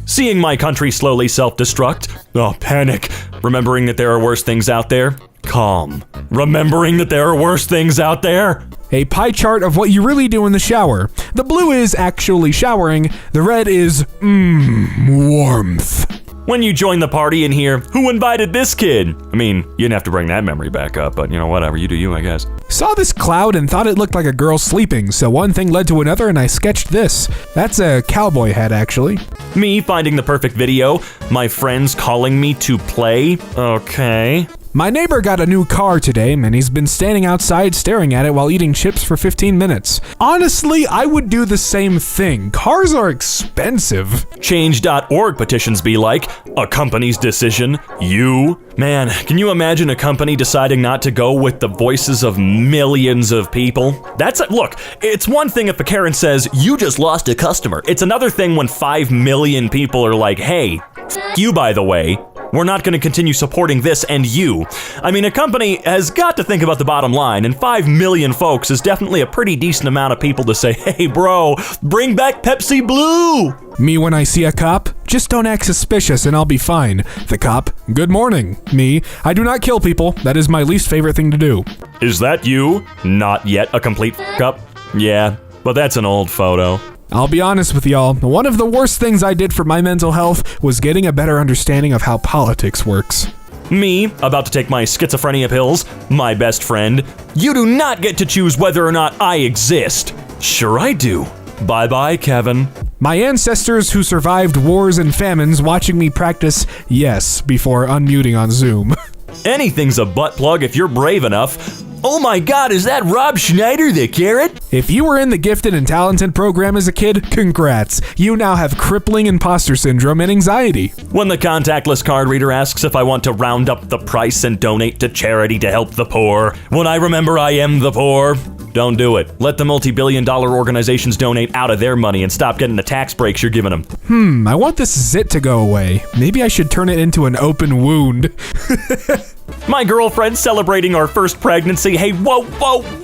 Seeing my country slowly self-destruct. Oh, panic. Remembering that there are worse things out there. Calm. Remembering that there are worse things out there. A pie chart of what you really do in the shower. The blue is actually showering. The red is, warmth. When you join the party in here, who invited this kid? I mean, you didn't have to bring that memory back up, but whatever, you do you, I guess. Saw this cloud and thought it looked like a girl sleeping, so one thing led to another and I sketched this. That's a cowboy hat, actually. Me finding the perfect video, my friends calling me to play, okay. My neighbor got a new car today, and he's been standing outside staring at it while eating chips for 15 minutes. Honestly, I would do the same thing. Cars are expensive. Change.org petitions be like, a company's decision, you? Man, can you imagine a company deciding not to go with the voices of millions of people? Look, it's one thing if a Karen says, you just lost a customer. It's another thing when 5 million people are like, hey, you by the way. We're not going to continue supporting this and you. I mean, a company has got to think about the bottom line, and 5 million folks is definitely a pretty decent amount of people to say, hey bro, bring back Pepsi Blue. Me when I see a cop, just don't act suspicious and I'll be fine. The cop, good morning. Me, I do not kill people. That is my least favorite thing to do. Is that you? Not yet a complete f*** up? Yeah, but that's an old photo. I'll be honest with y'all, one of the worst things I did for my mental health was getting a better understanding of how politics works. Me, about to take my schizophrenia pills, my best friend. You do not get to choose whether or not I exist. Sure I do. Bye-bye, Kevin. My ancestors who survived wars and famines watching me practice yes before unmuting on Zoom. Anything's a butt plug if you're brave enough. Oh my god, is that Rob Schneider, the carrot? If you were in the gifted and talented program as a kid, congrats. You now have crippling imposter syndrome and anxiety. When the contactless card reader asks if I want to round up the price and donate to charity to help the poor, when I remember I am the poor, don't do it. Let the multi-billion-dollar organizations donate out of their money and stop getting the tax breaks you're giving them. I want this zit to go away. Maybe I should turn it into an open wound. My girlfriend celebrating our first pregnancy. Hey, whoa,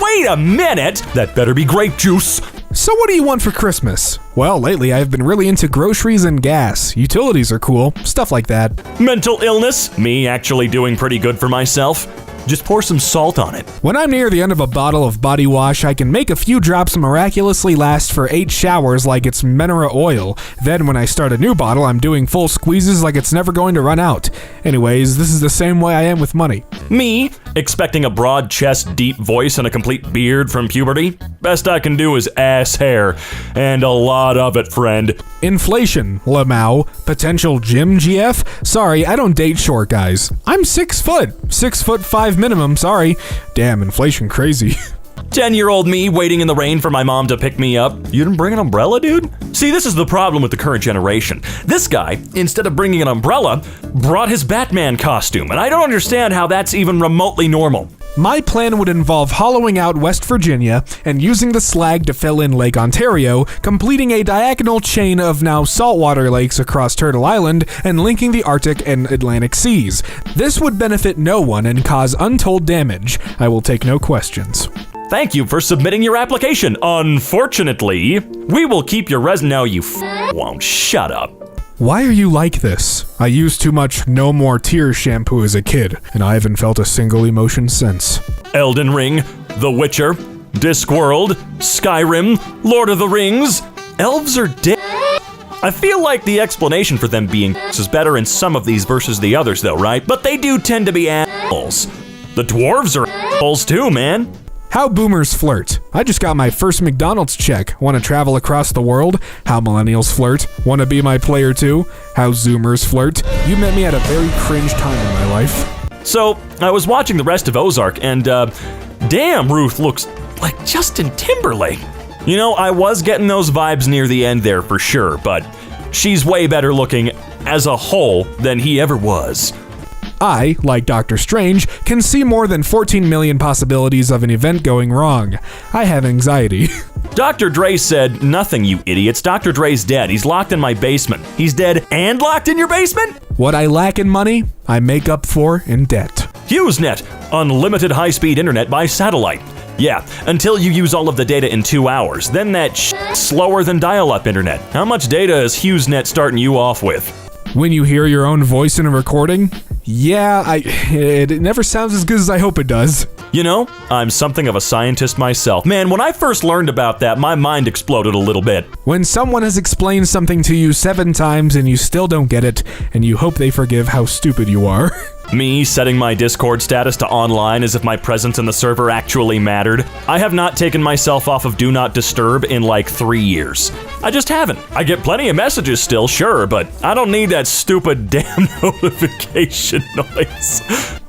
wait a minute. That better be grape juice. So what do you want for Christmas? Well, lately I've been really into groceries and gas. Utilities are cool, stuff like that. Mental illness. Me actually doing pretty good for myself. Just pour some salt on it. When I'm near the end of a bottle of body wash, I can make a few drops miraculously last for 8 showers like it's mineral oil. Then when I start a new bottle, I'm doing full squeezes like it's never going to run out. Anyways, this is the same way I am with money. Me, expecting a broad chest, deep voice, and a complete beard from puberty? Best I can do is ass hair. And a lot of it, friend. Inflation, Lamau. Potential gym GF? Sorry, I don't date short guys. I'm 6 foot. 6'5" minimum, sorry. Damn, inflation crazy. 10-year-old me waiting in the rain for my mom to pick me up. You didn't bring an umbrella, dude? See, this is the problem with the current generation. This guy, instead of bringing an umbrella, brought his Batman costume, and I don't understand how that's even remotely normal. My plan would involve hollowing out West Virginia and using the slag to fill in Lake Ontario, completing a diagonal chain of now saltwater lakes across Turtle Island and linking the Arctic and Atlantic seas. This would benefit no one and cause untold damage. I will take no questions. Thank you for submitting your application. Unfortunately, we will keep your No, you won't. Shut up. Why are you like this? I used too much No More Tears shampoo as a kid, and I haven't felt a single emotion since. Elden Ring, The Witcher, Discworld, Skyrim, Lord of the Rings. Elves are dead. I feel like the explanation for them being is better in some of these versus the others though, right? But they do tend to be assholes. The dwarves are assholes too, man. How boomers flirt. I just got my first McDonald's check. Want to travel across the world? How millennials flirt. Want to be my player too? How Zoomers flirt. You met me at a very cringe time in my life. So, I was watching the rest of Ozark and, damn, Ruth looks like Justin Timberlake. You know, I was getting those vibes near the end there for sure, but she's way better looking as a whole than he ever was. I, like Doctor Strange, can see more than 14 million possibilities of an event going wrong. I have anxiety. Dr. Dre said, nothing, you idiots. Dr. Dre's dead. He's locked in my basement. He's dead and locked in your basement? What I lack in money, I make up for in debt. HughesNet, unlimited high-speed internet by satellite. Yeah, until you use all of the data in 2 hours. Then that slower than dial-up internet. How much data is HughesNet starting you off with? When you hear your own voice in a recording? Yeah, it never sounds as good as I hope it does. You know, I'm something of a scientist myself. Man, when I first learned about that, my mind exploded a little bit. When someone has explained something to you 7 times and you still don't get it, and you hope they forgive how stupid you are. Me setting my Discord status to online as if my presence in the server actually mattered. I have not taken myself off of Do Not Disturb in like 3 years. I just haven't. I get plenty of messages still, sure, but I don't need that stupid damn notification noise.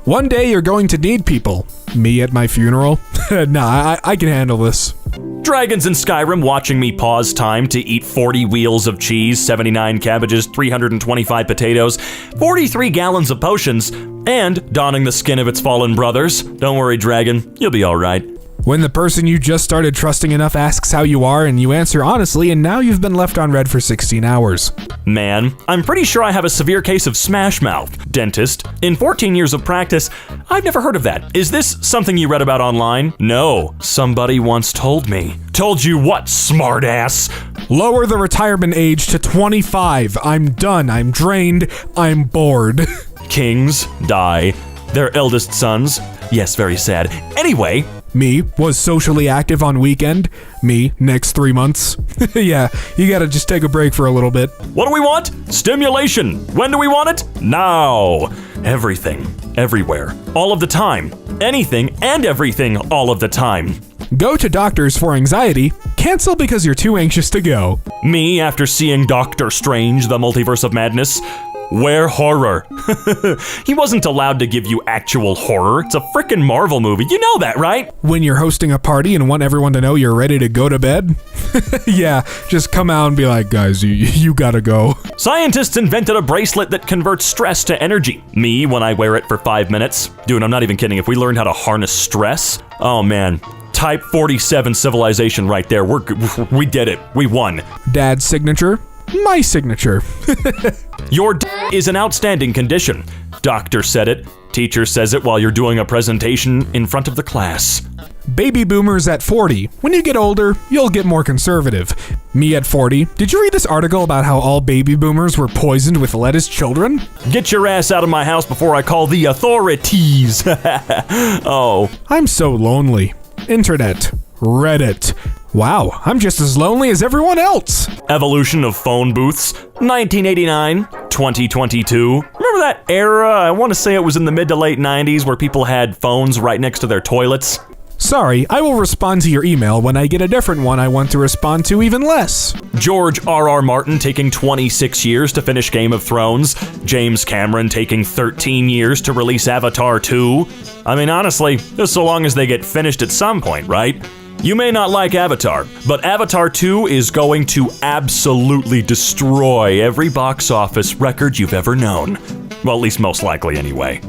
One day you're going to need people. Me at my funeral? Nah, I can handle this. Dragons in Skyrim watching me pause time to eat 40 wheels of cheese, 79 cabbages, 325 potatoes, 43 gallons of potions, and donning the skin of its fallen brothers. Don't worry, dragon, you'll be alright. When the person you just started trusting enough asks how you are and you answer honestly, and now you've been left on red for 16 hours. Man, I'm pretty sure I have a severe case of smash mouth. Dentist. In 14 years of practice, I've never heard of that. Is this something you read about online? No, somebody once told me. Told you what, smartass? Lower the retirement age to 25. I'm done. I'm drained. I'm bored. Kings die. Their eldest sons. Yes, very sad. Anyway. Me, was socially active on weekend. Me, next 3 months. Yeah, you gotta just take a break for a little bit. What do we want? Stimulation. When do we want it? Now. Everything. Everywhere. All of the time. Anything and everything all of the time. Go to doctors for anxiety. Cancel because you're too anxious to go. Me after seeing Doctor Strange, the Multiverse of Madness. Where horror? He wasn't allowed to give you actual horror. It's a frickin' Marvel movie. You know that, right? When you're hosting a party and want everyone to know you're ready to go to bed? Yeah, just come out and be like, guys, you gotta go. Scientists invented a bracelet that converts stress to energy. Me, when I wear it for 5 minutes. Dude, I'm not even kidding. If we learned how to harness stress, oh man. Type 47 civilization right there. We did it. We won. Dad's signature? My signature. Your is in outstanding condition. Doctor said it. Teacher says it while you're doing a presentation in front of the class. Baby boomers at 40. When you get older, you'll get more conservative. Me at 40. Did you read this article about how all baby boomers were poisoned with lead as children? Get your ass out of my house before I call the authorities. Oh. I'm so lonely. Internet. Reddit. Wow, I'm just as lonely as everyone else. Evolution of phone booths. 1989, 2022. Remember that era? I want to say it was in the mid to late 90s where people had phones right next to their toilets. Sorry, I will respond to your email when I get a different one I want to respond to even less. George R.R. Martin taking 26 years to finish Game of Thrones. James Cameron taking 13 years to release Avatar 2. I mean, honestly, just so long as they get finished at some point, right? You may not like Avatar, but Avatar 2 is going to absolutely destroy every box office record you've ever known. Well, at least most likely anyway.